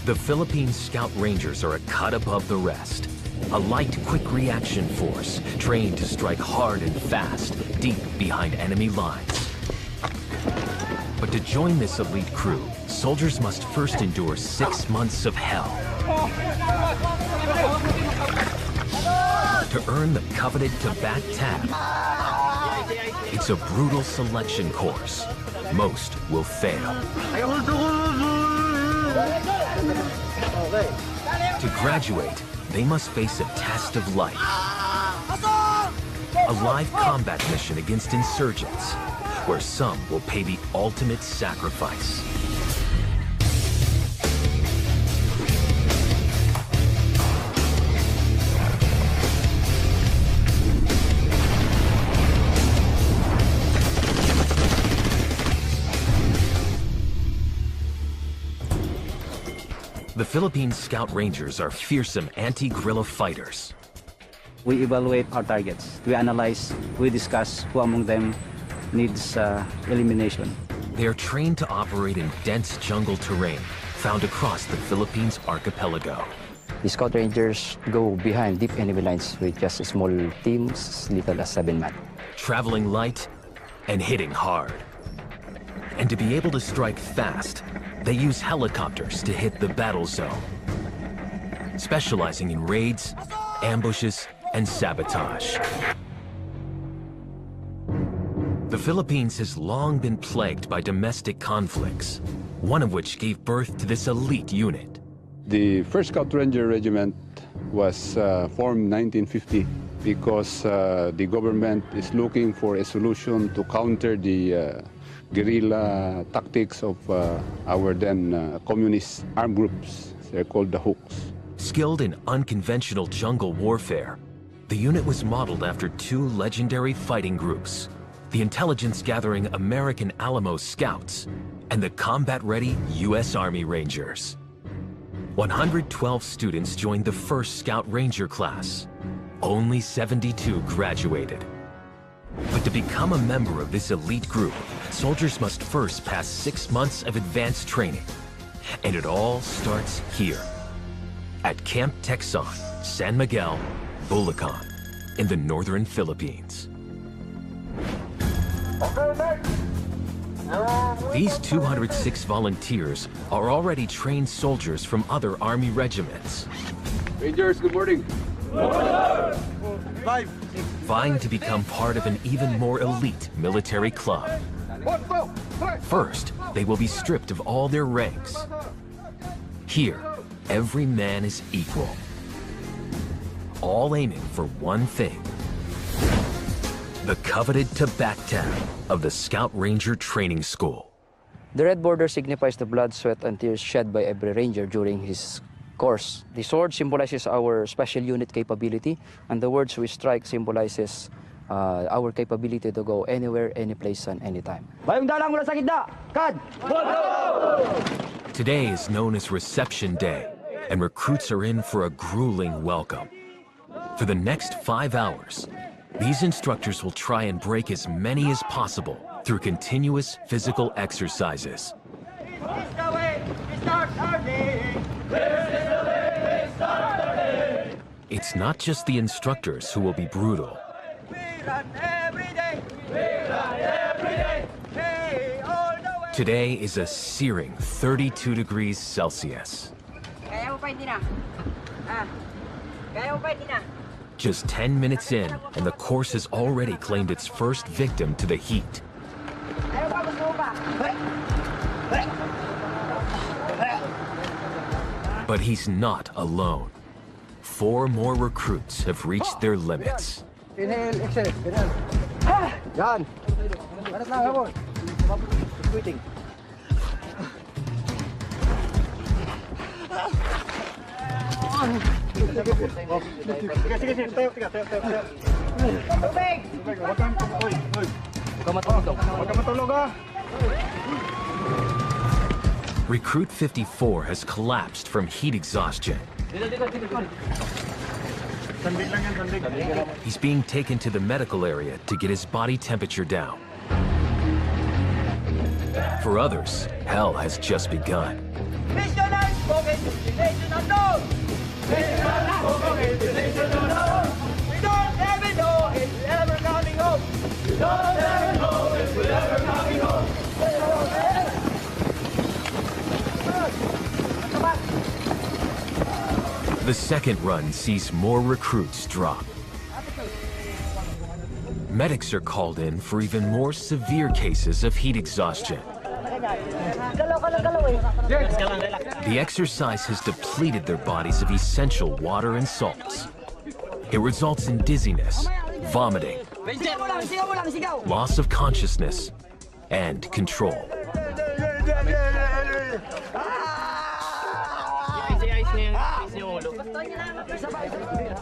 The Philippine Scout Rangers are a cut above the rest. A light, quick reaction force, trained to strike hard and fast, deep behind enemy lines. But to join this elite crew, soldiers must first endure 6 months of hell. To earn the coveted Tabat tab, it's a brutal selection course. Most will fail. To graduate, they must face a test of life. A live combat mission against insurgents, where some will pay the ultimate sacrifice. The Philippine Scout Rangers are fearsome anti-guerrilla fighters. We evaluate our targets. We analyze, we discuss who among them needs elimination. They are trained to operate in dense jungle terrain found across the Philippines archipelago. The Scout Rangers go behind deep enemy lines with just small teams, little as 7 men. Traveling light and hitting hard. And to be able to strike fast, they use helicopters to hit the battle zone, specializing in raids, ambushes, and sabotage. The Philippines has long been plagued by domestic conflicts, one of which gave birth to this elite unit. The 1st Scout Ranger Regiment was formed in 1950 because the government is looking for a solution to counter the guerrilla tactics of our then communist armed groups. They're called the Hooks. Skilled in unconventional jungle warfare, the unit was modeled after 2 legendary fighting groups, the intelligence-gathering American Alamo Scouts and the combat-ready U.S. Army Rangers. 112 students joined the 1st Scout Ranger class. Only 72 graduated. But to become a member of this elite group, soldiers must first pass 6 months of advanced training. And it all starts here, at Camp Texan, San Miguel, Bulacan, in the northern Philippines. These 206 volunteers are already trained soldiers from other Army regiments. Rangers, good morning. Vying to become part of an even more elite military club. First, they will be stripped of all their ranks. Here, every man is equal. All aiming for one thing: the coveted Tabat tab of the Scout Ranger Training School. The red border signifies the blood, sweat, and tears shed by every ranger during his course. The sword symbolizes our special unit capability, and the words we strike symbolizes our capability to go anywhere, any place, and anytime. Today is known as Reception Day, and recruits are in for a grueling welcome. For the next 5 hours, these instructors will try and break as many as possible through continuous physical exercises. It's not just the instructors who will be brutal. Today is a searing 32 degrees Celsius. Just 10 minutes in, and the course has already claimed its first victim to the heat. But he's not alone. 4 more recruits have reached their limits. Inhale, exhale. Inhale. Yan. Barat lang, habon. Quitting. Recruit 54 has collapsed from heat exhaustion. He's being taken to the medical area to get his body temperature down. For others, hell has just begun. The second run sees more recruits drop. Medics are called in for even more severe cases of heat exhaustion. The exercise has depleted their bodies of essential water and salts. It results in dizziness, vomiting, loss of consciousness, and control.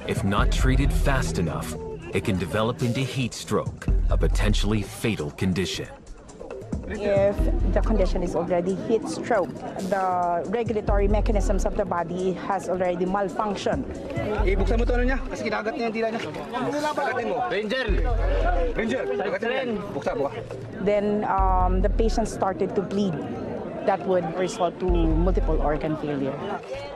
If not treated fast enough, it can develop into heat stroke, a potentially fatal condition. If the condition is already heat stroke, the regulatory mechanisms of the body has already malfunctioned. Ibuksan mo to niya kasi kinagat niya yung tila niya. Kagatin mo. Ranger! Ranger! Kagatin mo. Buksan mo. Then the patient started to bleed. That would result to multiple organ failure.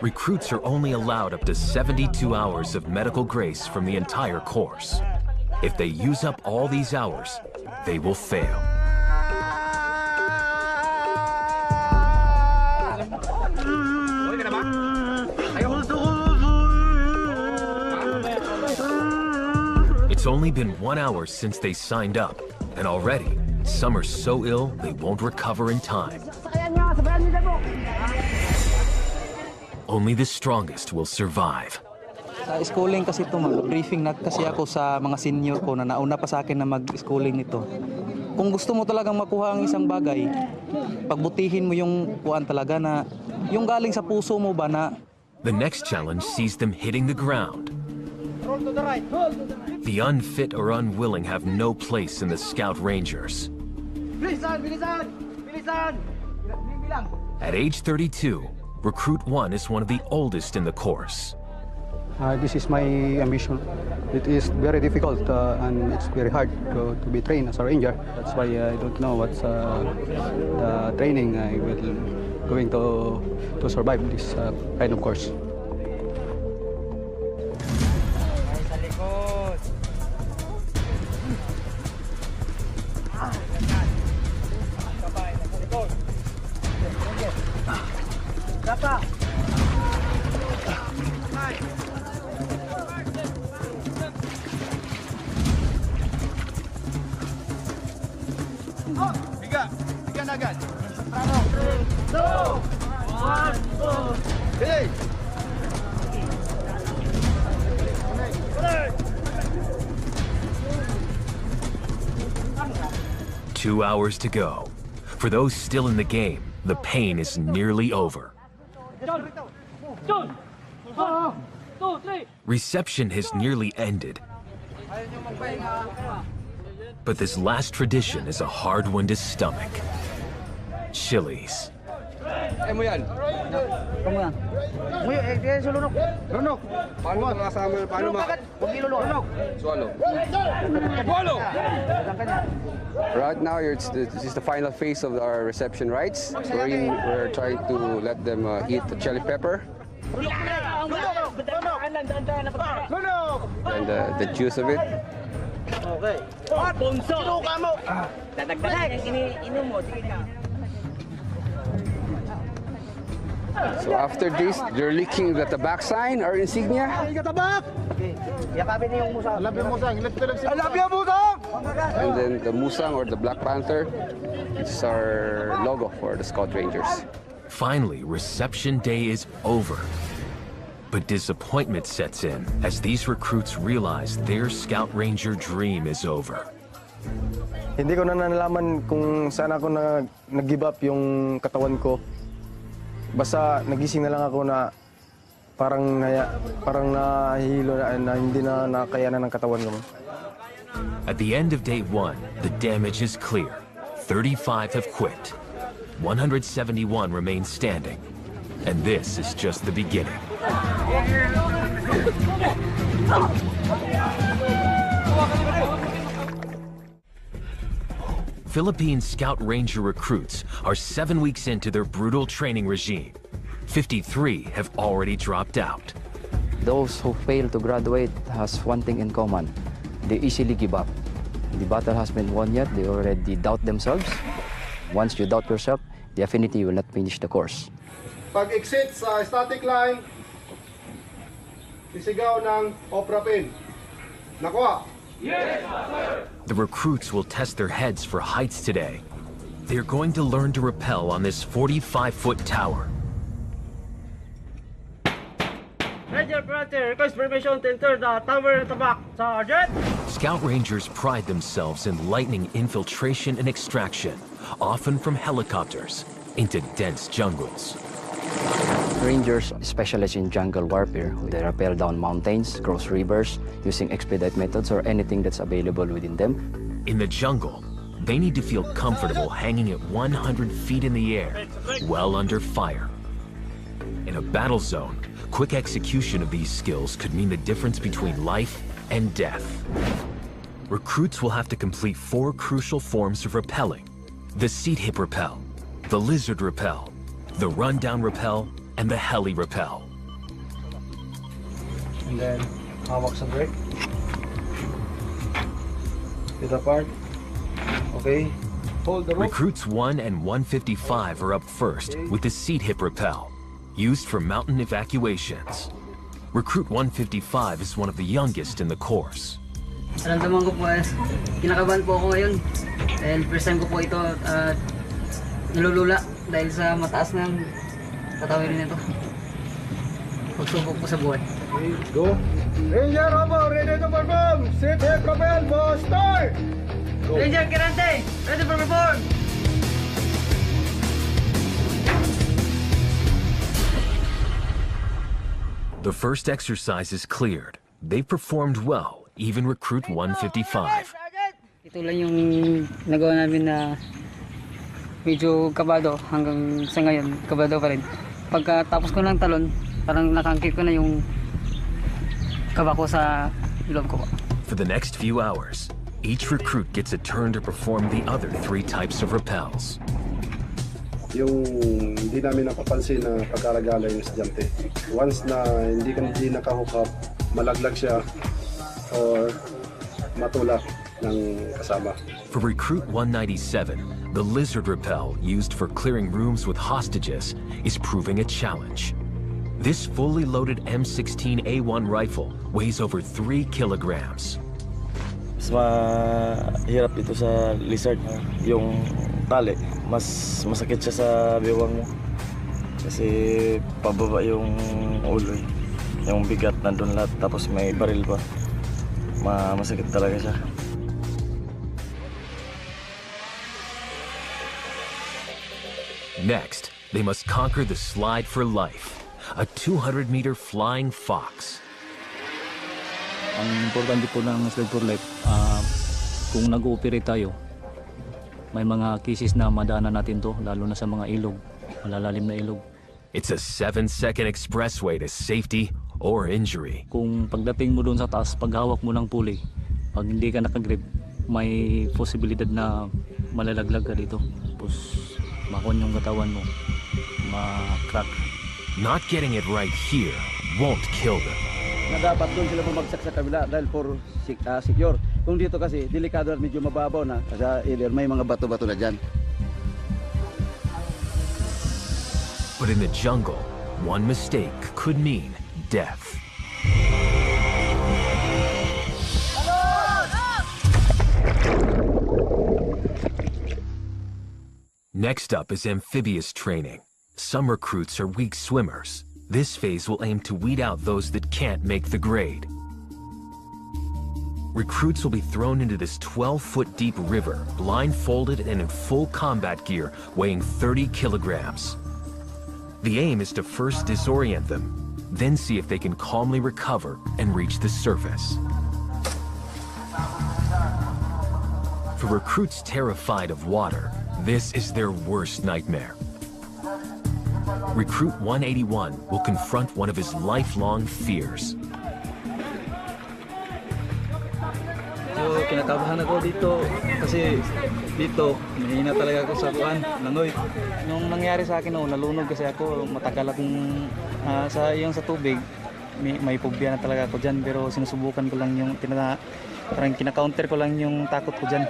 Recruits are only allowed up to 72 hours of medical grace from the entire course. If they use up all these hours, they will fail. It's only been 1 hour since they signed up, and already, some are so ill they won't recover in time. Only the strongest will survive. Sa schooling kasi ito, briefing na kasi ako sa mga senior ko na nauna pa sa akin na mag-schooling nito. Kung gusto mo talagang makuha ang isang bagay, pagbutihin mo yung kuan talaga na yung galing sa puso mo ba na. The next challenge sees them hitting the ground. The unfit or unwilling have no place in the Scout Rangers. At age 32, Recruit 1 is one of the oldest in the course. This is my ambition. It is very difficult and it's very hard to be trained as a ranger. That's why I don't know what's the training I will going to survive this kind of course. agad. 3, 2, 1, go! Hey! 2 hours to go. For those still in the game, the pain is nearly over. Reception has nearly ended. But this last tradition is a hard one to stomach. Chilies. Mo yan. Kamu yan. Lunok. Lunok. Paano makasama? Paano lunok? Swallow. Swallow! Right now, this is the final phase of our reception rites. We're trying to let them eat the chili pepper and the juice of it. Okay. So after this, they're licking the tabak sign, our insignia. And then the musang or the Black Panther, which is our logo for the Scout Rangers. Finally, reception day is over. But disappointment sets in as these recruits realize their Scout Ranger dream is over. Hindi ko na nalaman kung saan ako nag-give up yung katawan ko. Basta nagising na lang ako na parang nahihilo na hindi na nakayanan ng katawan ko. At the end of day 1, the damage is clear. 35 have quit. 171 remain standing. And this is just the beginning. Philippine Scout Ranger recruits are 7 weeks into their brutal training regime. 53 have already dropped out. Those who fail to graduate has one thing in common. They easily give up. The battle has been won yet, they already doubt themselves. Once you doubt yourself, definitely you will not finish the course. Pag-exit sa static line, sisigaw ng opera pin. Nakuha. The recruits will test their heads for heights today. They're going to learn to rappel on this 45-foot tower. Ranger Frontier, request permission to enter the tower at the back, Sergeant! Scout Rangers pride themselves in lightning infiltration and extraction, often from helicopters, into dense jungles. Rangers specialize in jungle warfare. They rappel down mountains, cross rivers, using expedite methods or anything that's available within them. In the jungle, they need to feel comfortable hanging at 100 feet in the air, well under fire. In a battle zone, quick execution of these skills could mean the difference between life and death. Recruits will have to complete 4 crucial forms of rappelling: the seat hip rappel, the lizard rappel, the rundown rappel, and the heli rappel. And then, hawak sa brake. Hit apart. Okay. Hold the rope. Recruits 1 and 155 are up first with the seat hip rappel, used for mountain evacuations. Recruit 155 is one of the youngest in the course. Naramdaman ko po kinakabahan po ako ngayon dahil first time ko po ito nilulula dahil sa mataas ng katawirin nito. Pagsubok po sa buhay. Okay, go. Ranger Robo, ready to perform. Sit hip rappel, boss, start! Go. Ranger Kirante, ready for perform! The first exercise is cleared. They performed well, even recruit 155. Ito lang yung nagawa namin na medyo kabado hanggang sa ngayon, kabado pa rin. Pagkatapos ko ng talon, parang nakangkit ko na yung kaba ko sa ilong ko. For the next few hours, each recruit gets a turn to perform the other 3 types of rappels. Yung hindi namin napapansin na pagkaragala yung estudyante. Once na hindi nakahook up, malaglag siya or matulak ng kasama. For recruit 197, the lizard rappel used for clearing rooms with hostages is proving a challenge. This fully loaded M16A1 rifle weighs over 3 kilograms. Mas mahirap ito sa lizard. Yung tali, mas masakit siya sa biwang mo. Kasi pababa yung ulo eh. Yung bigat nandun lahat, tapos may baril pa. Masakit talaga siya. Next, they must conquer the slide for life, a 200-meter flying fox. Ang importante po ng slide for life, kung nag-ooperate tayo, may mga cases na madaanan natin to, lalo na sa mga ilog, malalalim na ilog. It's a 7-second expressway to safety or injury. Kung pagdating mo doon sa taas, paghawak mo ng pulley, pag hindi ka nakagrip, may posibilidad na malalaglag ka dito. Tapos makon yung katawan mo, ma-crack. Not getting it right here won't kill them. Na dapat doon sila bumagsak sa kabila dahil for secure. Kung dito kasi, delikado at medyo mababaw na. Kasi may mga bato-bato na dyan. But in the jungle, one mistake could mean death. Next up is amphibious training. Some recruits are weak swimmers. This phase will aim to weed out those that can't make the grade. Recruits will be thrown into this 12-foot deep river, blindfolded and in full combat gear, weighing 30 kilograms. The aim is to first disorient them, then see if they can calmly recover and reach the surface. For recruits terrified of water, this is their worst nightmare. Recruit 181 will confront one of his lifelong fears. kinakabahan ako dito kasi dito mahina talaga ako sa kuan, langoy. Nung nangyari sa akin nalunod kasi ako, matagal akong sa tubig. May phobia na talaga ako diyan, pero sinusubukan ko lang yung parang kina-counter ko lang yung takot ko diyan.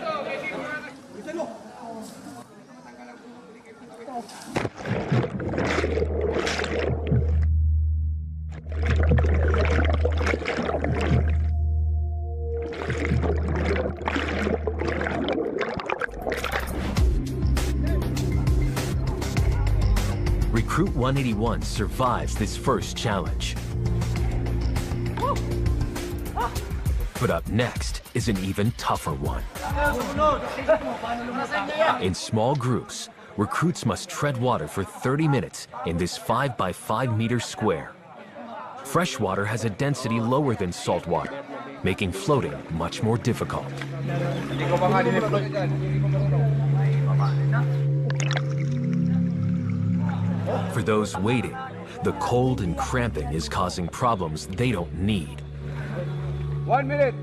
Recruit 181 survives this first challenge. But up next is an even tougher one. In small groups, recruits must tread water for 30 minutes in this 5 by 5 meter square. Fresh water has a density lower than salt water, making floating much more difficult. For those waiting, the cold and cramping is causing problems they don't need. 1 minute.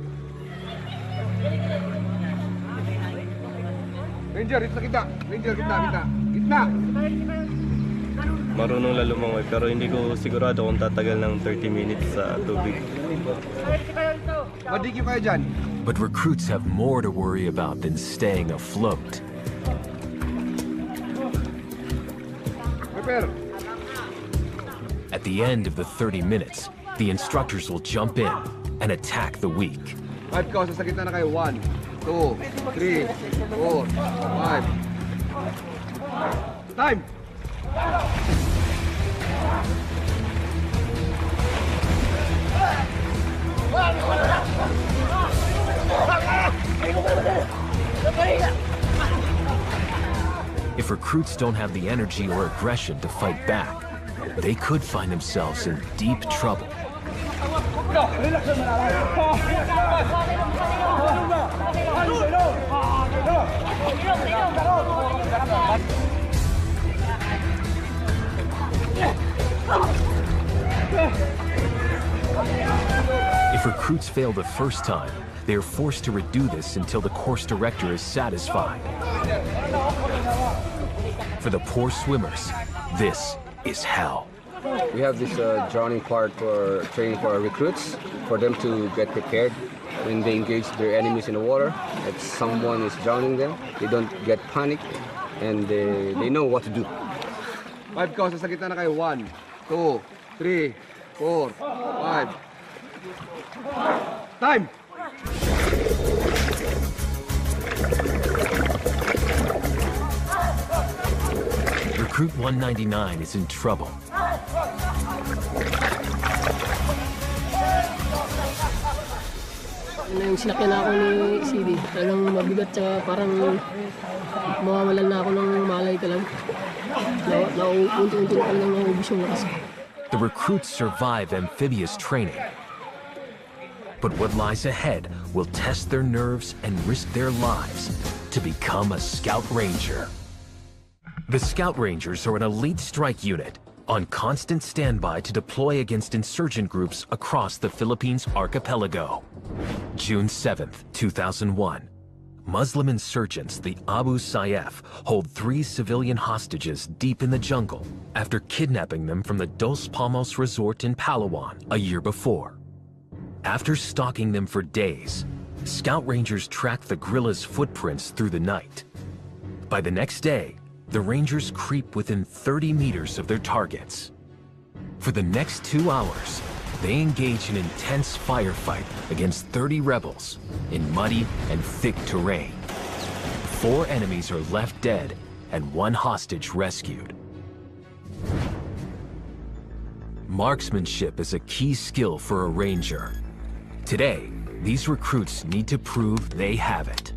Ranger, ito kita. Ranger, kita. Marunong lang lumangoy pero hindi ko sigurado kung tatagal ng 30 minutes sa tubig. Madigyo kayo dyan. But recruits have more to worry about than staying afloat. Prepare. At the end of the 30 minutes, the instructors will jump in and attack the weak. 5 ka, sa gitna na kayo. 1, 2, 3, 4, 5. Time! If recruits don't have the energy or aggression to fight back, they could find themselves in deep trouble. If recruits fail the first time, they are forced to redo this until the course director is satisfied. For the poor swimmers, this is hell. We have this drowning part for training for our recruits, for them to get prepared when they engage their enemies in the water. If someone is drowning them, they don't get panicked and they know what to do. 5 ka, sa gitna na kayo. 1, 2, 3, 4, 5. Time! Recruit 199 is in trouble. Yung sinakyan ako ni CD, talagang mabigat siya, parang mawawalan na ako ng malay ka lang. Unti-unti na lang naubos yung lakas. The recruits survive amphibious training. But what lies ahead will test their nerves and risk their lives to become a Scout Ranger. The Scout Rangers are an elite strike unit on constant standby to deploy against insurgent groups across the Philippines archipelago. June 7th, 2001. Muslim insurgents, the Abu Sayyaf, hold 3 civilian hostages deep in the jungle after kidnapping them from the Dos Palmos resort in Palawan a year before. After stalking them for days, Scout Rangers track the guerrillas' footprints through the night. By the next day, the Rangers creep within 30 meters of their targets. For the next 2 hours, they engage in intense firefight against 30 rebels in muddy and thick terrain. 4 enemies are left dead and 1 hostage rescued. Marksmanship is a key skill for a ranger. Today, these recruits need to prove they have it.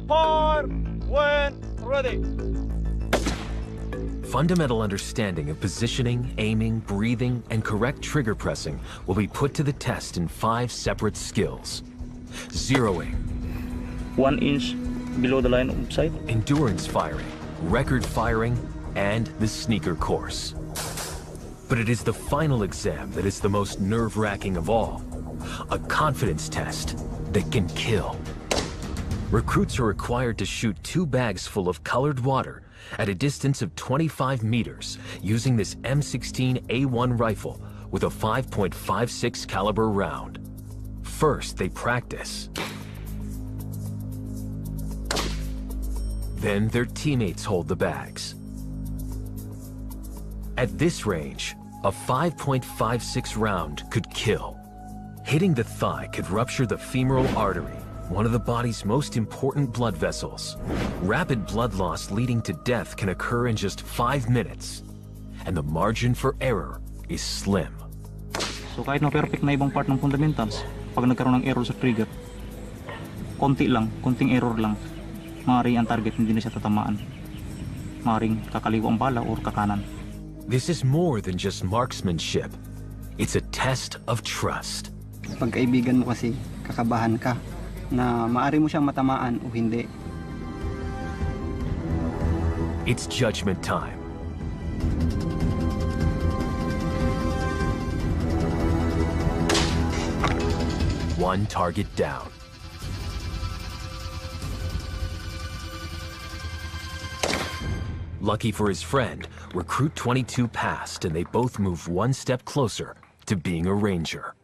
Fire when ready. Fundamental understanding of positioning, aiming, breathing, and correct trigger pressing will be put to the test in 5 separate skills. Zeroing. 1 inch below the line of sight. Endurance firing, record firing, and the sneaker course. But it is the final exam that is the most nerve-wracking of all. A confidence test that can kill. Recruits are required to shoot 2 bags full of colored water at a distance of 25 meters using this M16A1 rifle with a 5.56 caliber round. First, they practice. Then their teammates hold the bags. At this range, a 5.56 round could kill. Hitting the thigh could rupture the femoral artery, one of the body's most important blood vessels. Rapid blood loss leading to death can occur in just 5 minutes, and the margin for error is slim. So kahit na perfect na ibang part ng fundamentals, pag nagkaroon ng error sa trigger, konting error lang, maaaring ang target hindi na siya tatamaan. Maaaring kakaliwa ang bala or kakanan. This is more than just marksmanship. It's a test of trust. Pagkaibigan mo kasi, kakabahan ka na maaari mo siyang matamaan o hindi. It's judgment time. One target down. Lucky for his friend, Recruit 22 passed and they both move one step closer to being a ranger.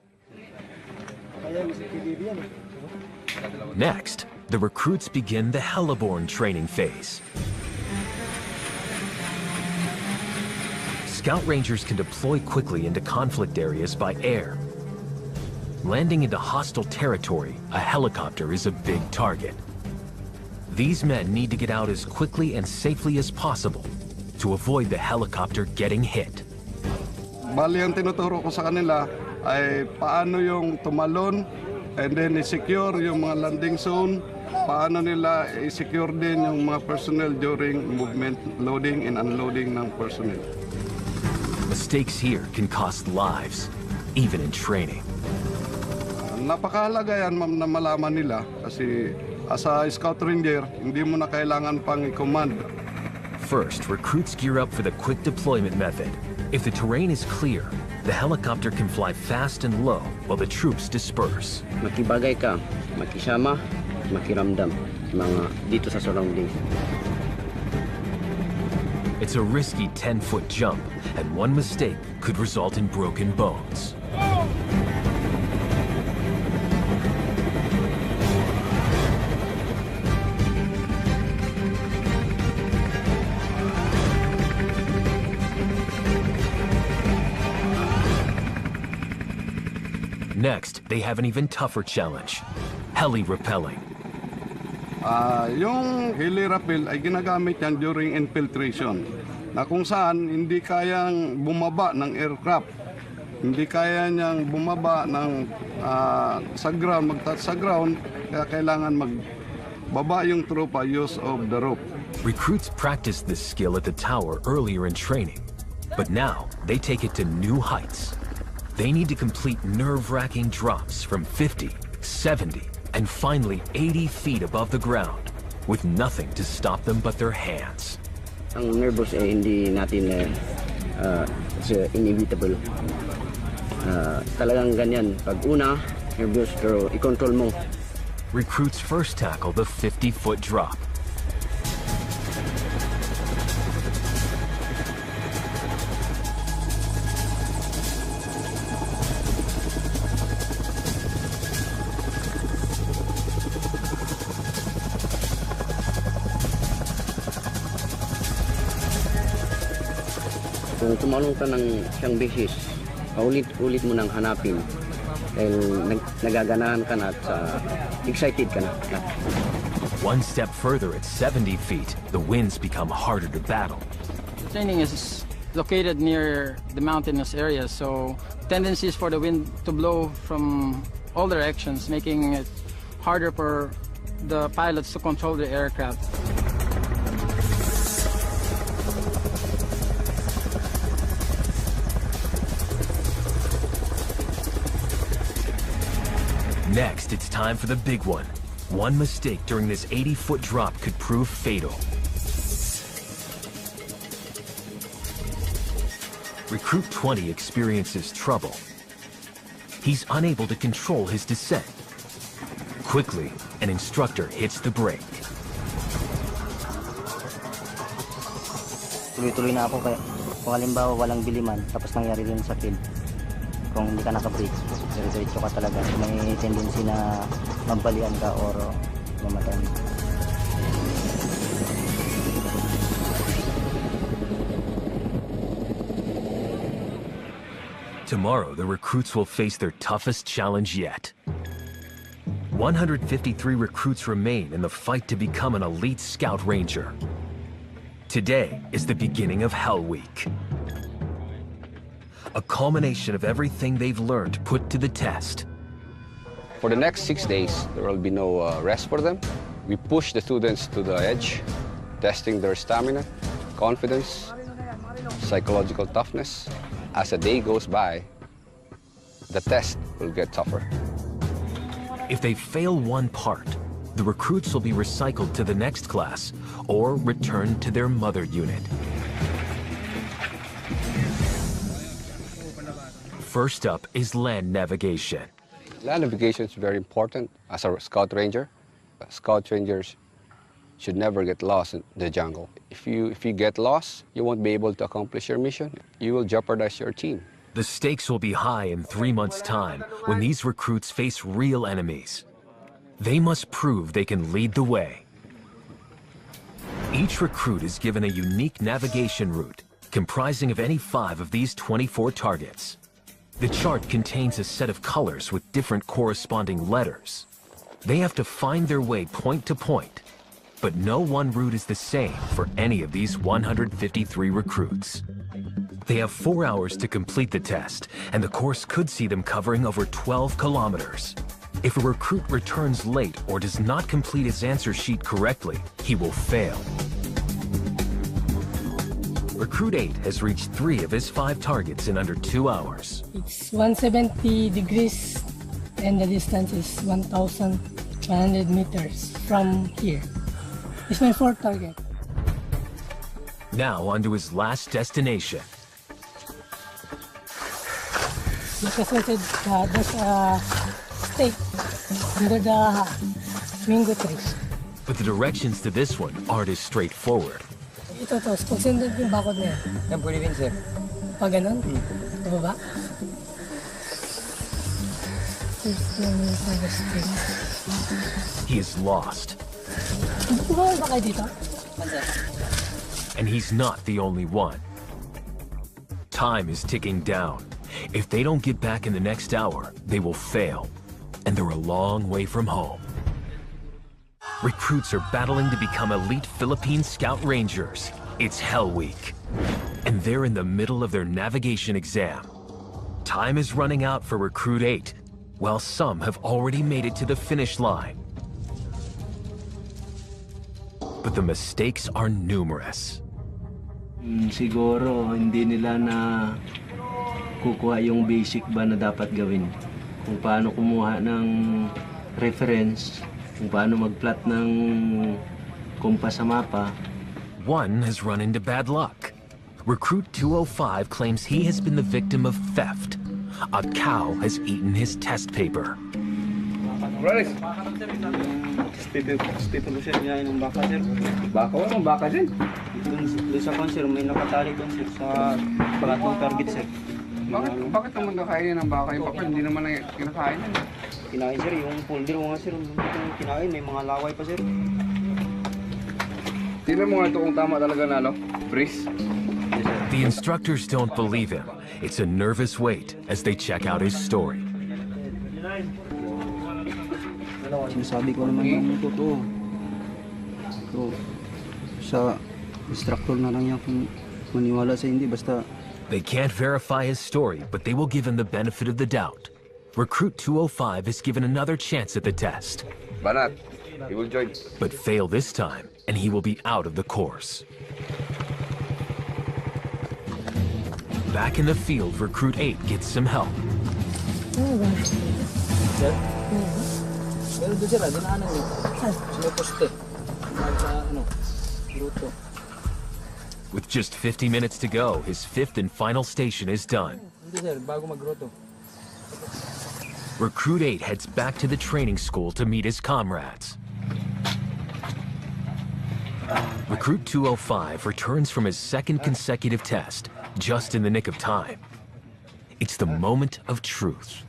Next, the recruits begin the heliborne training phase. Scout Rangers can deploy quickly into conflict areas by air. Landing into hostile territory, a helicopter is a big target. These men need to get out as quickly and safely as possible to avoid the helicopter getting hit. Bali, ang tinuturo ko sa kanila ay paano yung tumalon and then i-secure yung mga landing zone, paano nila i-secure din yung mga personnel during movement, loading and unloading ng personnel. Mistakes here can cost lives, even in training. Napakahalaga yan, ma'am, na malaman nila kasi as a Scout Ranger, hindi mo na kailangan pang i-command. First, recruits gear up for the quick deployment method. If the terrain is clear, the helicopter can fly fast and low while the troops disperse. Makibagay ka, makisama, makiramdam mga dito sa surroundings. It's a risky 10-foot jump, and one mistake could result in broken bones. Next, they have an even tougher challenge, heli rappelling. Yung heli rappel ay ginagamit yan during infiltration na kung saan hindi kayang bumaba ng aircraft, hindi kaya niyang bumaba ng sa ground, mag-touch sa ground, kaya kailangan magbaba yung tropa use of the rope. Recruits practiced this skill at the tower earlier in training, but now they take it to new heights. They need to complete nerve-wracking drops from 50, 70, and finally 80 feet above the ground, with nothing to stop them but their hands. Ang nervous ay hindi natin inevitable. Talagang ganyan. Pag una, nervous pero i-control mo. Recruits first tackle the 50-foot drop. Kung tumalong ka ng siyang beses, paulit-ulit mo nang hanapin dahil nagaganahan ka na at excited ka na. One step further at 70 feet, the winds become harder to battle. Training is located near the mountainous area, so tendency is for the wind to blow from all directions, making it harder for the pilots to control the aircraft. Next, it's time for the big one. One mistake during this 80-foot drop could prove fatal. Recruit 20 experiences trouble. He's unable to control his descent. Quickly, an instructor hits the brake. Tuloy-tuloy na ako kaya kung halimbawa walang biliman tapos nangyari din sa field. Kung hindi ka naka-brake, diretso ka talaga. May tendency na mabalian ka or mamatay. Tomorrow, the recruits will face their toughest challenge yet. 153 recruits remain in the fight to become an elite Scout Ranger. Today is the beginning of Hell Week. A culmination of everything they've learned put to the test. For the next 6 days, there will be no rest for them. We push the students to the edge, testing their stamina, confidence, psychological toughness. As the day goes by, the test will get tougher. If they fail one part, the recruits will be recycled to the next class or returned to their mother unit. First up is land navigation. Land navigation is very important as a Scout Ranger. Scout Rangers should never get lost in the jungle. If you get lost, you won't be able to accomplish your mission. You will jeopardize your team. The stakes will be high in 3 months' time when these recruits face real enemies. They must prove they can lead the way. Each recruit is given a unique navigation route comprising of any 5 of these 24 targets. The chart contains a set of colors with different corresponding letters. They have to find their way point to point, but no one route is the same for any of these 153 recruits. They have 4 hours to complete the test, and the course could see them covering over 12 kilometers. If a recruit returns late or does not complete his answer sheet correctly, he will fail. Recruit 8 has reached 3 of his 5 targets in under 2 hours. It's 170 degrees and the distance is 1,100 meters from here. It's my 4th target. Now on to his last destination. Because I said there's a stake under the mango trees. But the directions to this one aren't as straightforward. Ito to, kung sindot yung bakod na yan. Yan, pwede rin, sir. Pag ganun? Pababa? He is lost. Bumawal ba kayo dito? And he's not the only one. Time is ticking down. If they don't get back in the next hour, they will fail. And they're a long way from home. Recruits are battling to become elite Philippine Scout Rangers. It's Hell Week. And they're in the middle of their navigation exam. Time is running out for Recruit 8, while some have already made it to the finish line. But the mistakes are numerous. Siguro hindi nila na kukuha yung basic ba na dapat gawin. Kung paano kumuha ng reference, kung paano mag-plot ng kompas sa mapa. One has run into bad luck. Recruit 205 claims he has been the victim of theft. A cow has eaten his test paper. Brothers! Pipulusin niya yung baka, sir. Baka? Walang baka, sir? Doon sa kon, sir, may nakatali doon, sir, sa pangatong target, sir. Bakit naman nakainin ng baka yung papel? Hindi naman na kinakain yan. Kinain, sir, yung folder mo nga, sir. Kinain, may mga laway pa, sir. Tingnan mo nga ito kung tama talaga na, no? Freeze. The instructors don't believe him. It's a nervous wait as they check out his story. Sinasabi ko naman yung totoo. So, sa instructor na lang yan kung maniwala sa hindi, basta... They can't verify his story, but they will give him the benefit of the doubt. Recruit 205 is given another chance at the test. Banat, he will join. But fail this time, and he will be out of the course. Back in the field, Recruit 8 gets some help. Sir? Pero doon sila, dinaanan niyo. Sino poste? Gruto. With just 50 minutes to go, his 5th and final station is done. Hindi sir, bago mag-gruto. Recruit 8 heads back to the training school to meet his comrades. Recruit 205 returns from his second consecutive test, just in the nick of time. It's the moment of truth.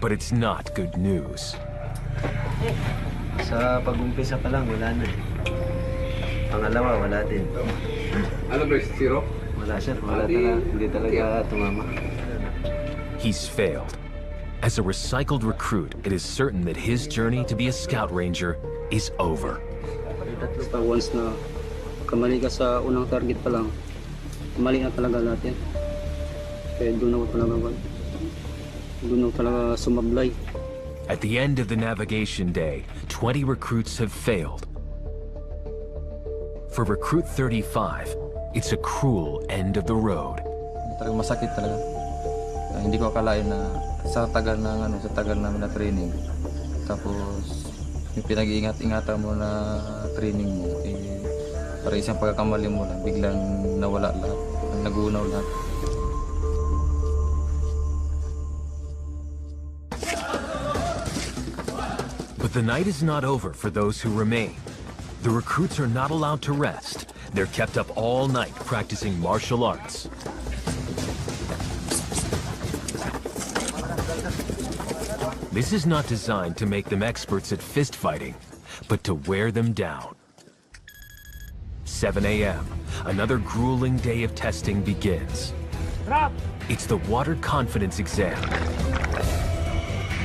But it's not good news. Sa pag-umpisa pa lang, wala na. Pangalawa, wala din. Ano ba, zero? Wala sir, wala talaga, hindi talaga tumama. He's failed. As a recycled recruit, it is certain that his journey to be a scout ranger is over. Once na kamali ka sa unang target pa lang, mali na talaga lahat yan. Kaya doon ako talaga sumablay. At the end of the navigation day, 20 recruits have failed. For Recruit 35, it's a cruel end of the road. Talagang masakit talaga. Hindi ko akalain na sa tagal namin na training. Tapos yung pinag-iingat-ingatan mo na training mo, para isang pagkakamali mo lang, biglang nawala lahat, nagunaw lahat. But the night is not over for those who remain. The recruits are not allowed to rest. They're kept up all night practicing martial arts. This is not designed to make them experts at fist fighting, but to wear them down. 7 a.m., another grueling day of testing begins. It's the water confidence exam.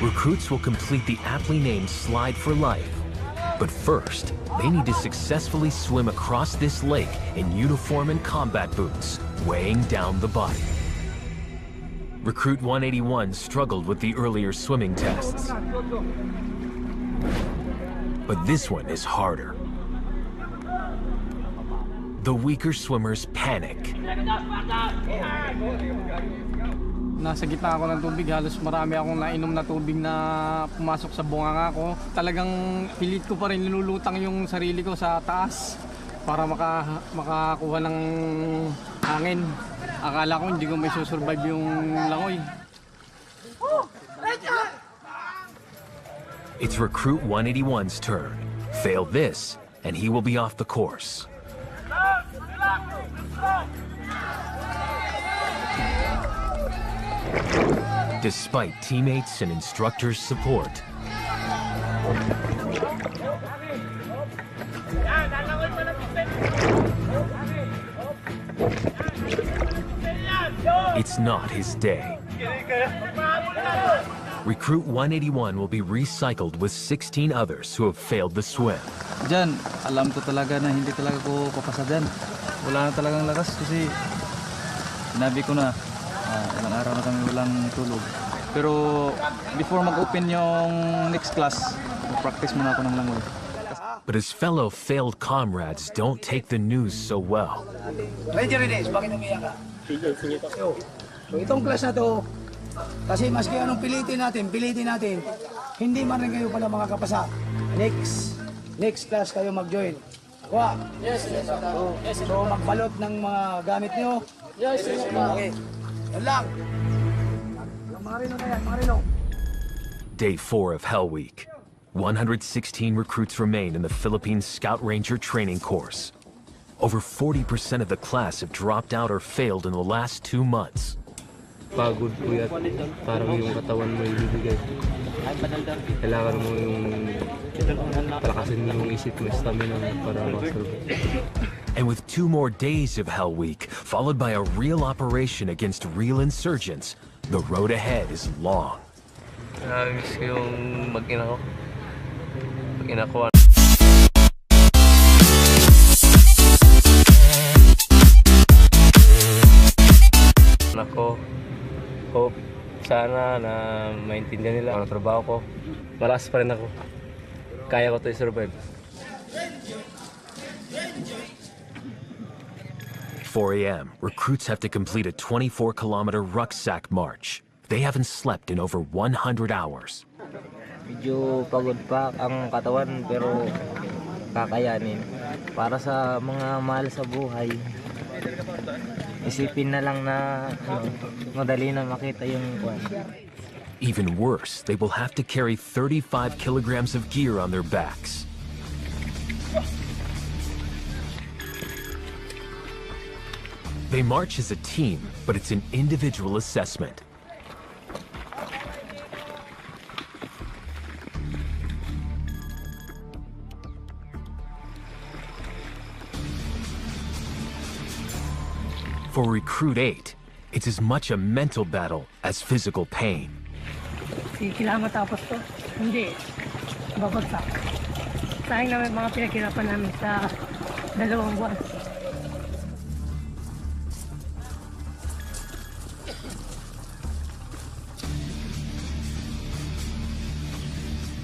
Recruits will complete the aptly named Slide for Life. But first, they need to successfully swim across this lake in uniform and combat boots, weighing down the body. Recruit 181 struggled with the earlier swimming tests. But this one is harder. The weaker swimmers panic. Nasa gitna ako ng tubig, halos marami akong nainom na tubig na pumasok sa bunganga ko. Talagang pilit ko pa rin nilulutang yung sarili ko sa taas para makakuha ng hangin. Akala ko hindi ko may susurvive yung langoy. It's Recruit 181's turn. Fail this, and he will be off the course. Despite teammates and instructors' support, it's not his day. Recruit 181 will be recycled with 16 others who have failed the swim. Diyan, alam ko talaga na hindi talaga ko papasa dyan. Wala na talagang lakas kasi sinabi ko na ilang araw na kami walang tulog. Pero before mag-open yung next class, practice muna ako ng langoy. But his fellow failed comrades don't take the news so well. Ranger Reyes, bakit umiyak ka? So itong class na to, kasi maski anong pilitin natin, hindi man rin kayo pala makakapasa. Next class kayo mag-join. Kuha? Yes, yes. So magbalot ng mga gamit nyo? Yes, yes. Okay. Yan lang. Marino na yan, Marino. Day 4 of Hell Week. 116 recruits remain in the Philippine Scout Ranger training course. Over 40% of the class have dropped out or failed in the last 2 months. Pagod po yan. Parang yung katawan mo ibibigay. Kailangan mo yung palakasin mo yung isip mo, stamina para mag-survive. And with 2 more days of Hell Week, followed by a real operation against real insurgents, the road ahead is long. Miss ko yung mag-ina ko. Mag-ina ko. Ako, hope sana na maintindihan nila ang trabaho ko. Malakas pa rin ako. Kaya ko ito i-survive. 4 a.m., recruits have to complete a 24-kilometer rucksack march. They haven't slept in over 100 hours. Medyo pagod pa ang katawan pero kakayanin. Para sa mga mahal sa buhay, Isipin na lang na madali na makita yung kwan. Even worse, they will have to carry 35 kilograms of gear on their backs. They march as a team, but it's an individual assessment. For Recruit 8, it's as much a mental battle as physical pain. Kailangan matapos to. Hindi. Babagsak. Sayang naman mga pinaghirapan namin sa 2 buwan.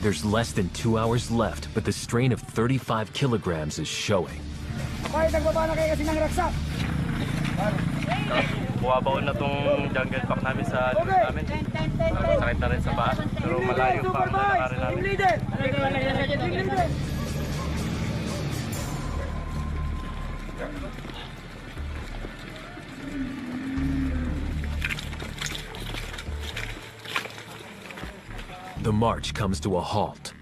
There's less than 2 hours left, but the strain of 35 kilograms is showing. Bakit nagbaba na kayo kasi ng raksak? Buwabaon na tong jungle pack namin sa likod namin. Sakit na rin sa paa. Pero malayo pa ang lalakarin namin. The march comes to a halt.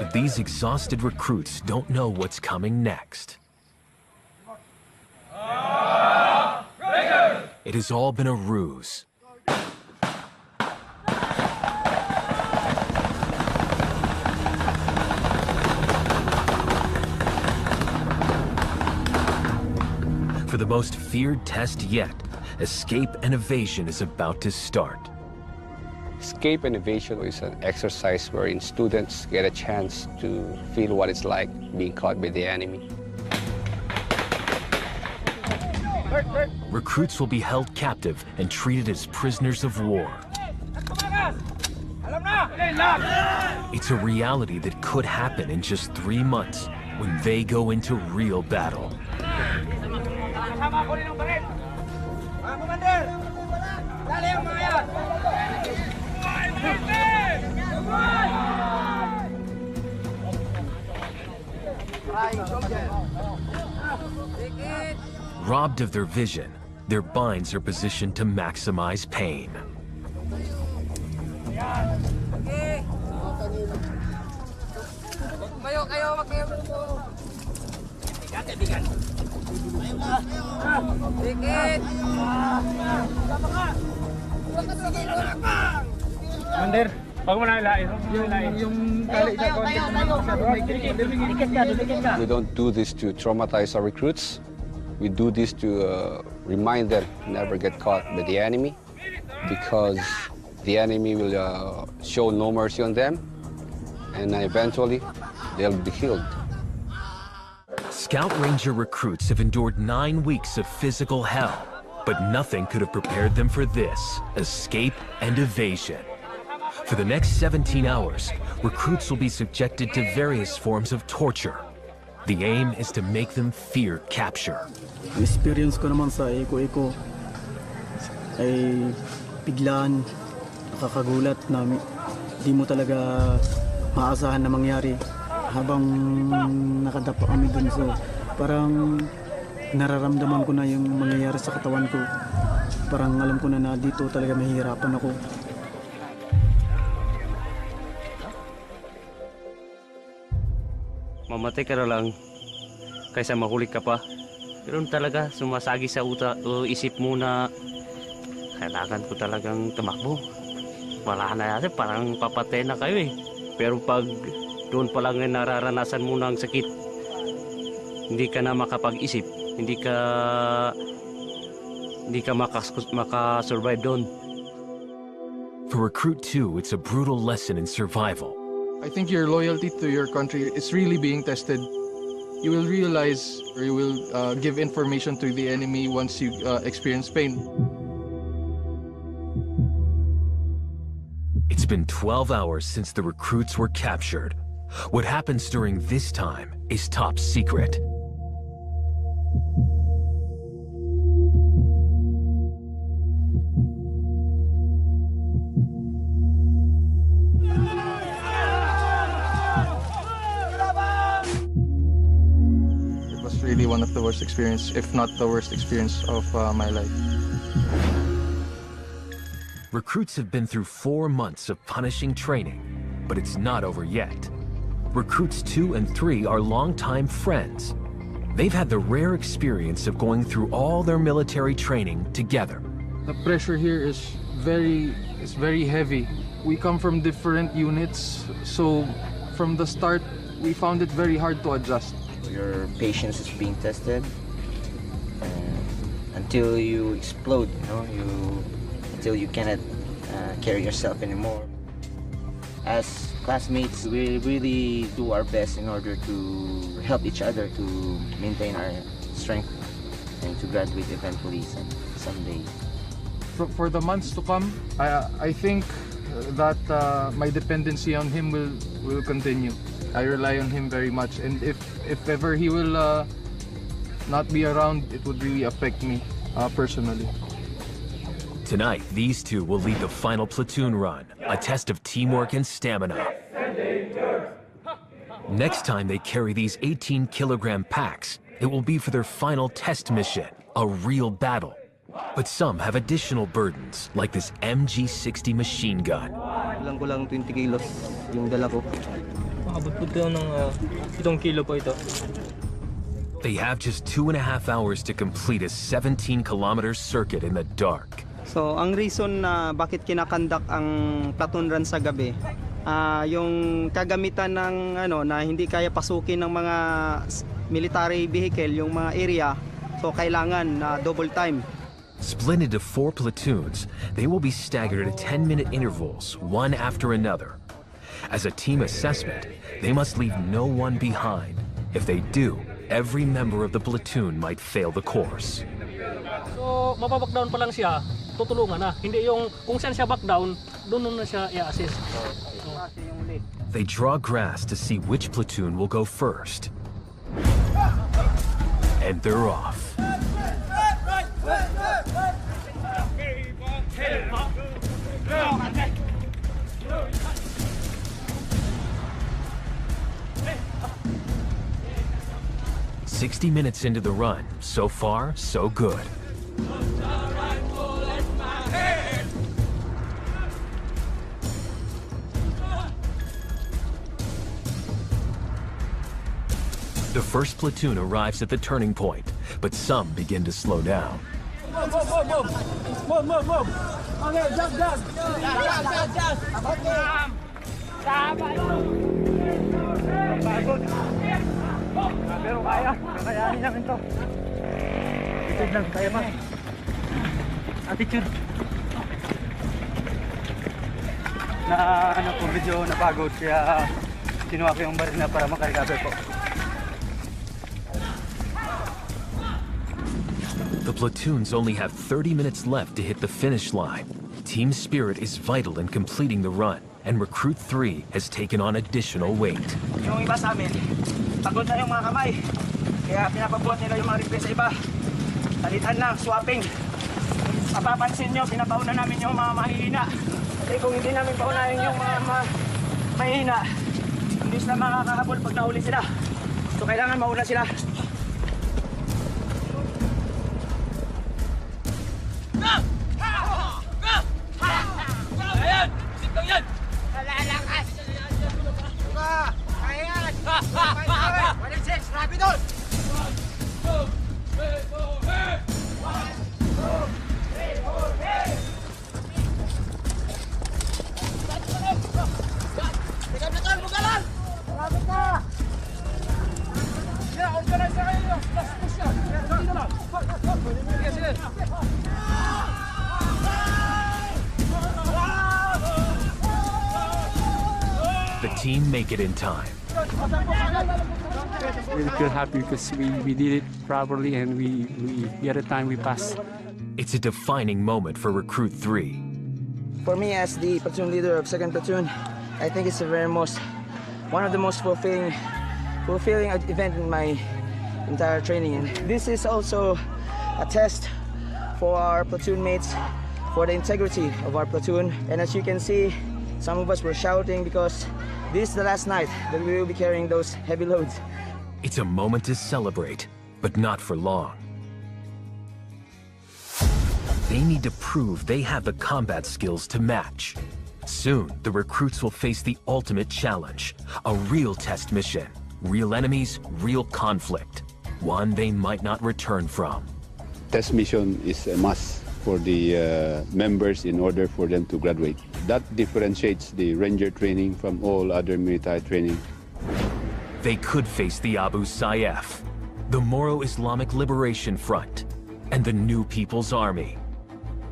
But these exhausted recruits don't know what's coming next. It has all been a ruse. For the most feared test yet, escape and evasion is about to start. Escape and evasion is an exercise wherein students get a chance to feel what it's like being caught by the enemy. Recruits will be held captive and treated as prisoners of war. It's a reality that could happen in just 3 months when they go into real battle. Robbed of their vision, their binds are positioned to maximize pain. Commander, wag mo na ilain. Yung tali sa konti. We don't do this to traumatize our recruits. We do this to remind them never get caught by the enemy, because the enemy will show no mercy on them, and eventually they'll be killed. Scout Ranger recruits have endured 9 weeks of physical hell, but nothing could have prepared them for this, escape and evasion. For the next 17 hours, recruits will be subjected to various forms of torture. The aim is to make them fear capture. Experience ko naman sa iko-iko ay biglaan, nakakagulat na di mo talaga maasahan na mangyari habang nakadapa kami dun. So parang nararamdaman ko na yung mangyayari sa katawan ko. Parang alam ko na dito talaga mahihirapan ako. Mamatay ka na lang kaysa mahuli ka pa. Pero talaga sumasagi sa isip mo na kailangan ko talagang tumakbo. Wala na natin, parang papatay na kayo eh. Pero pag doon pa lang nararanasan mo ng sakit, hindi ka na makapag-isip, hindi ka makasurvive doon. For Recruit 2, it's a brutal lesson in survival. I think your loyalty to your country is really being tested. You will realize, or you will give information to the enemy once you experience pain. It's been 12 hours since the recruits were captured. What happens during this time is top secret. Really one of the worst experience, if not the worst experience of my life. Recruits have been through 4 months of punishing training, but it's not over yet. Recruits 2 and 3 are longtime friends. They've had the rare experience of going through all their military training together. The pressure here is very heavy. We come from different units, so from the start, we found it very hard to adjust. Your patience is being tested until you explode, until you cannot carry yourself anymore. As classmates, we really do our best in order to help each other to maintain our strength and to graduate eventually someday. For the months to come, I think that my dependency on him will continue. I rely on him very much, and if ever he will not be around, it would really affect me personally. Tonight, these two will lead the final platoon run, a test of teamwork and stamina. Next time they carry these 18-kilogram packs, it will be for their final test mission, a real battle. But some have additional burdens, like this MG60 machine gun. Ilang ko lang 20 kilos yung dala ko. Maabot po ito ng 7 kilo po ito. They have just 2.5 hours to complete a 17-kilometer circuit in the dark. So, ang reason na bakit kinakandak ang platoon run sa gabi, yung kagamitan ng na hindi kaya pasukin ng mga military vehicle, yung mga area, so kailangan double time. Split into 4 platoons, they will be staggered at 10-minute intervals, one after another. As a team assessment, they must leave no one behind. If they do, every member of the platoon might fail the course. So, mababackdown pa lang siya, tutulungan na. Hindi yung kung saan siya backdown, doon na siya i-assist. They draw grass to see which platoon will go first. And they're off. 60 minutes into the run, so far, so good. The first platoon arrives at the turning point, but some begin to slow down. Move. Okay, just. Pero kakayanin namin to. Attitude lang, kaya pa. Attitude. Medyo napagod, kaya kinuha ko yung baril na para makarecover po. The platoons only have 30 minutes left to hit the finish line. Team spirit is vital in completing the run, and Recruit 3 has taken on additional weight. Yung iba sa amin, pagod na yung mga kamay. Kaya pinapabuhat nila yung mga rifle sa iba. Palitan lang, swapping. Mapapansin nyo, pinapauna namin yung mga mahihina. Kasi kung hindi namin paunahin yung mga mahihina, hindi sila makakahabol pag nahuli sila. So kailangan mauna sila. The team make it in time. We feel happy because we did it properly and we at a time we passed. It's a defining moment for Recruit 3. For me, as the platoon leader of 2nd Platoon, I think it's one of the most fulfilling event in my entire training. And this is also a test for our platoon mates, for the integrity of our platoon. And as you can see, some of us were shouting because this is the last night that we will be carrying those heavy loads. It's a moment to celebrate but not for long. They need to prove they have the combat skills to match. Soon, the recruits will face the ultimate challenge, a real test mission, real enemies, real conflict, one they might not return from. Test mission is a must for the members in order for them to graduate. That differentiates the Ranger training from all other military training. They could face the Abu Sayyaf, the Moro-Islamic Liberation Front, and the New People's Army,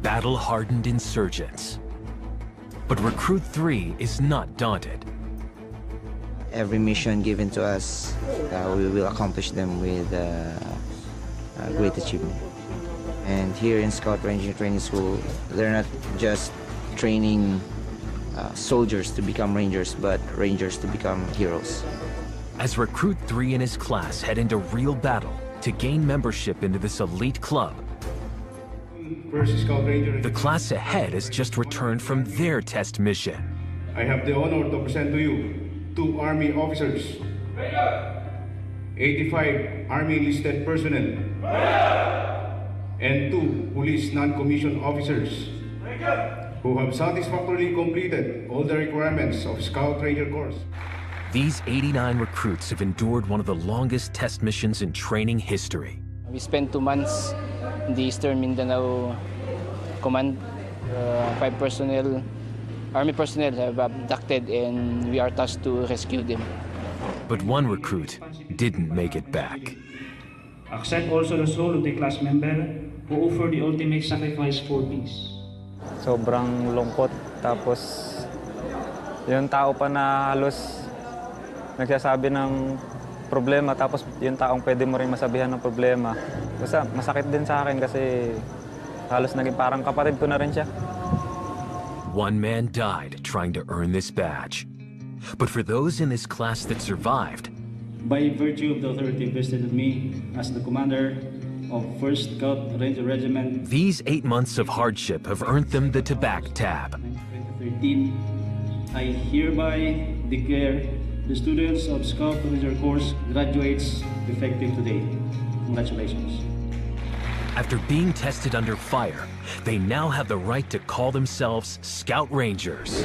battle-hardened insurgents. But Recruit 3 is not daunted. Every mission given to us, we will accomplish them with great achievement. And here in Scout Ranger Training School, they're not just training soldiers to become Rangers, but Rangers to become heroes. As Recruit 3 and his class head into real battle to gain membership into this elite club, the class ahead has just returned from their test mission. I have the honor to present to you 2 Army officers, 85 Army enlisted personnel, and 2 police non-commissioned officers who have satisfactorily completed all the requirements of Scout Ranger course. These 89 recruits have endured one of the longest test missions in training history. We spent 2 months in the Eastern Mindanao Command. 5 personnel, Army personnel have abducted, and we are tasked to rescue them. But one recruit didn't make it back. Accept also the soul of the class member who offered the ultimate sacrifice for peace. Sobrang lungkot, tapos yung tao pa na halos nagsasabi ng problema, tapos yung taong pwede mo rin masabihan ng problema. Basta masakit din sa akin kasi halos naging parang kapatid ko na rin siya. One man died trying to earn this badge. But for those in this class that survived, by virtue of the authority vested in me as the commander of 1st Scout Ranger Regiment, these 8 months of hardship have earned them the Tabac tab. 2013, I hereby declare the students of Scout Ranger course graduates effective today. Congratulations. After being tested under fire, they now have the right to call themselves Scout Rangers.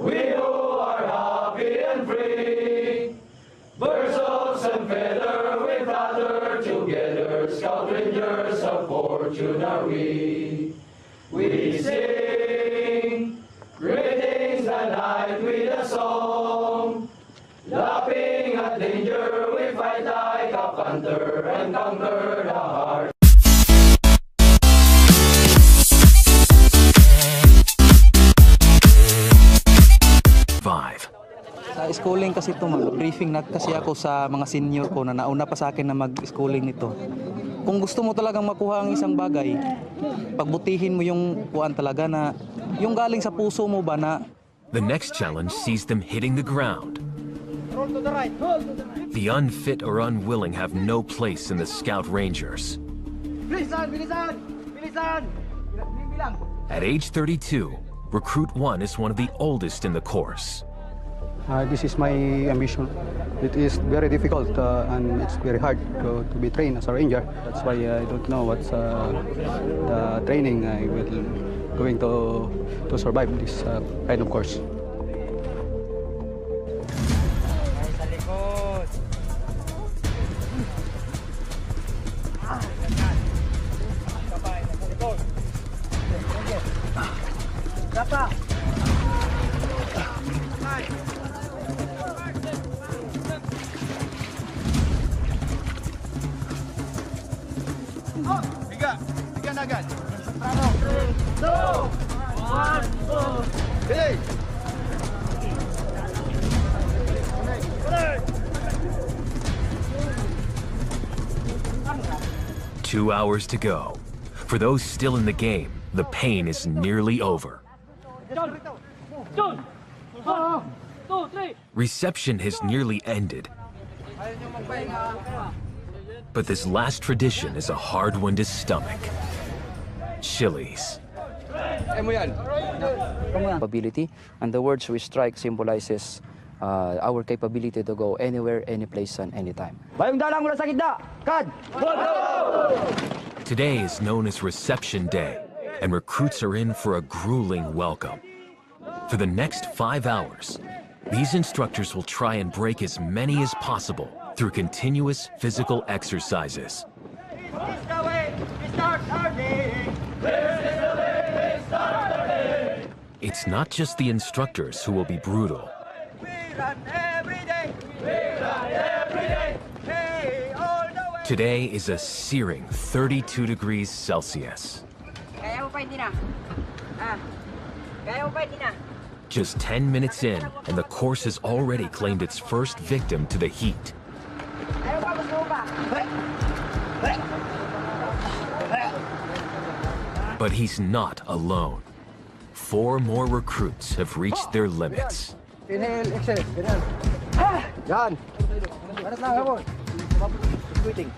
We who are happy and free, birds of some feather we flutter together, Scout Rangers of fortune are we. We sing greetings the night with a song, laughing at danger we fight like a panther and conquer the heart. Sa schooling kasi ito, briefing na kasi ako sa mga senior ko na nauna pa sa akin na mag-schooling nito. Kung gusto mo talagang makuha ang isang bagay, pagbutihin mo yung kuan talaga na yung galing sa puso mo ba na. The next challenge sees them hitting the ground. Roll to the right, roll to the right. The unfit or unwilling have no place in the Scout Rangers. Bilisan, bilisan, bilisan. Bilang. At age 32, Recruit 1 is one of the oldest in the course. This is my ambition. It is very difficult and it's very hard to be trained as a ranger. That's why I don't know what's the training I will going to survive this kind of course. Dapat. 2 hours to go. For those still in the game, the pain is nearly over. Reception has nearly ended. But this last tradition is a hard one to stomach. Chilies. Ability, and the words we strike symbolizes our capability to go anywhere, any place, and anytime. Bayong dalang mula sa gitna! Kad! Today is known as Reception Day, and recruits are in for a grueling welcome. For the next 5 hours, these instructors will try and break as many as possible through continuous physical exercises. It's not just the instructors who will be brutal. Today is a searing 32 degrees Celsius. Just 10 minutes in, and the course has already claimed its first victim to the heat. But he's not alone. 4 more recruits have reached their limits. Inhale, exhale. Ganyan. Yan. Ganit lang ako. Quitting.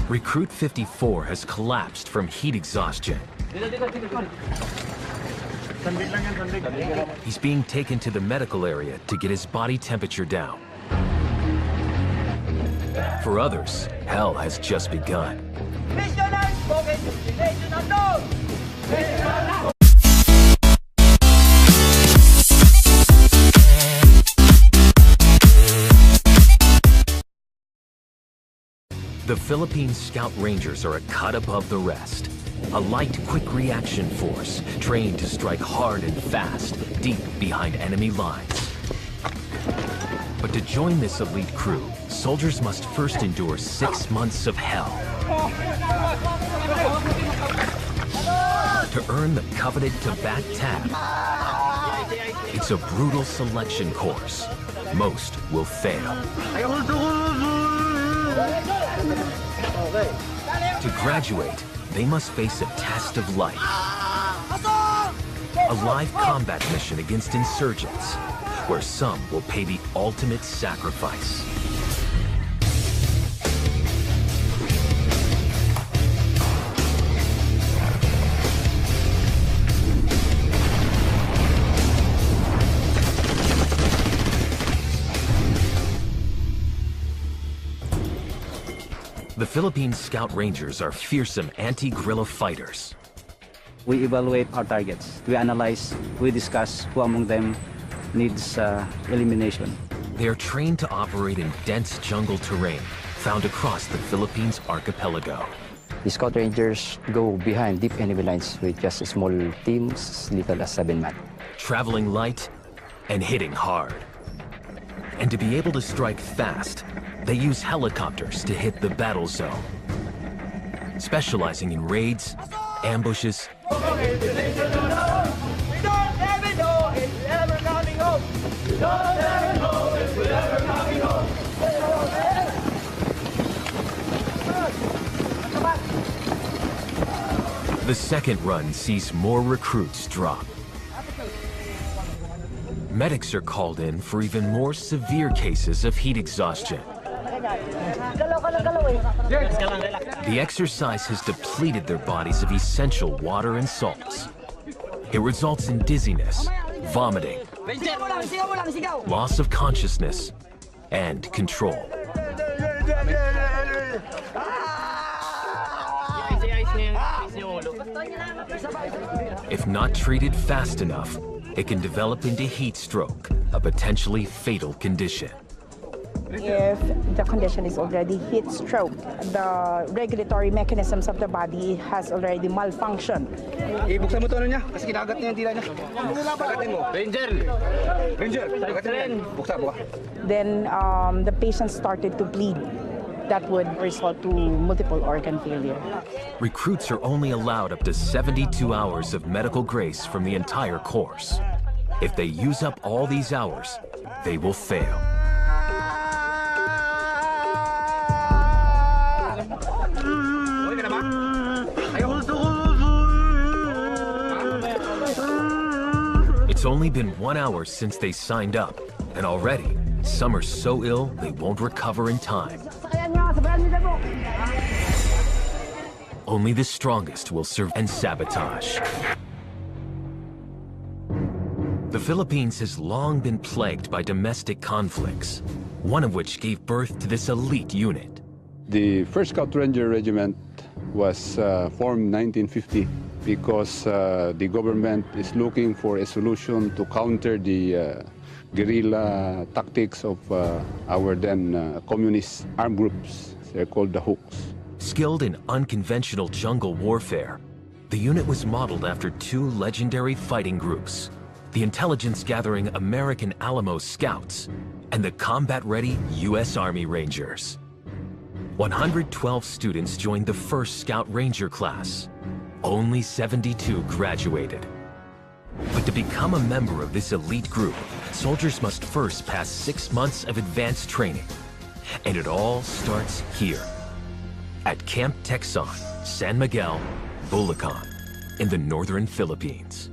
Recruit 54 has collapsed from heat exhaustion. He's being taken to the medical area to get his body temperature down. For others, hell has just begun. The Philippine Scout Rangers are a cut above the rest. A light, quick reaction force, trained to strike hard and fast, deep behind enemy lines. But to join this elite crew, soldiers must first endure 6 months of hell. To earn the coveted Tabac tab, it's a brutal selection course. Most will fail. To graduate, they must face a test of life. A live combat mission against insurgents, where some will pay the ultimate sacrifice. The Philippine Scout Rangers are fearsome anti-guerrilla fighters. We evaluate our targets. We analyze, we discuss who among them needs elimination. They are trained to operate in dense jungle terrain found across the Philippines archipelago. The Scout Rangers go behind deep enemy lines with just small teams, little as 7 men. Traveling light and hitting hard. And to be able to strike fast, they use helicopters to hit the battle zone. Specializing in raids, ambushes, the second run sees more recruits drop. Medics are called in for even more severe cases of heat exhaustion. The exercise has depleted their bodies of essential water and salts. It results in dizziness, vomiting, loss of consciousness, and control. If not treated fast enough, it can develop into heat stroke, a potentially fatal condition. If the condition is already heat stroke, the regulatory mechanisms of the body has already malfunctioned. Ibuksan mo to niya kasi kinagat niya yung tila niya. Kagatin mo. Ranger! Ranger! Buksan mo. Then the patient started to bleed. That would result to multiple organ failure. Recruits are only allowed up to 72 hours of medical grace from the entire course. If they use up all these hours, they will fail. It's only been 1 hour since they signed up, and already, some are so ill they won't recover in time. Only the strongest will survive and sabotage. The Philippines has long been plagued by domestic conflicts, one of which gave birth to this elite unit. The 1st Scout Ranger Regiment was formed 1950 because the government is looking for a solution to counter the guerrilla tactics of our then communist armed groups. They're called the Hooks. Skilled in unconventional jungle warfare, the unit was modeled after two legendary fighting groups, the intelligence-gathering American Alamo Scouts and the combat-ready U.S. Army Rangers. 112 students joined the first Scout Ranger class. Only 72 graduated. But to become a member of this elite group, soldiers must first pass 6 months of advanced training. And it all starts here, at Camp Texan, San Miguel, Bulacan, in the northern Philippines.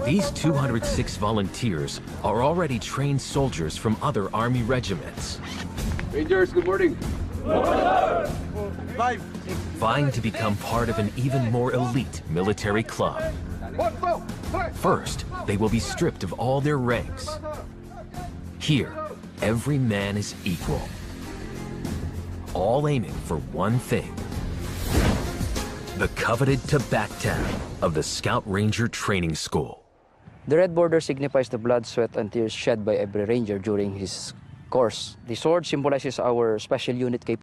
These 206 volunteers are already trained soldiers from other Army regiments. Rangers, good morning. Vying to become part of an even more elite military club. First, they will be stripped of all their ranks. Here, every man is equal, all aiming for one thing: the coveted Tabac tab of the Scout Ranger Training School. The red border signifies the blood, sweat, and tears shed by every ranger during his course. The sword symbolizes our special unit capability.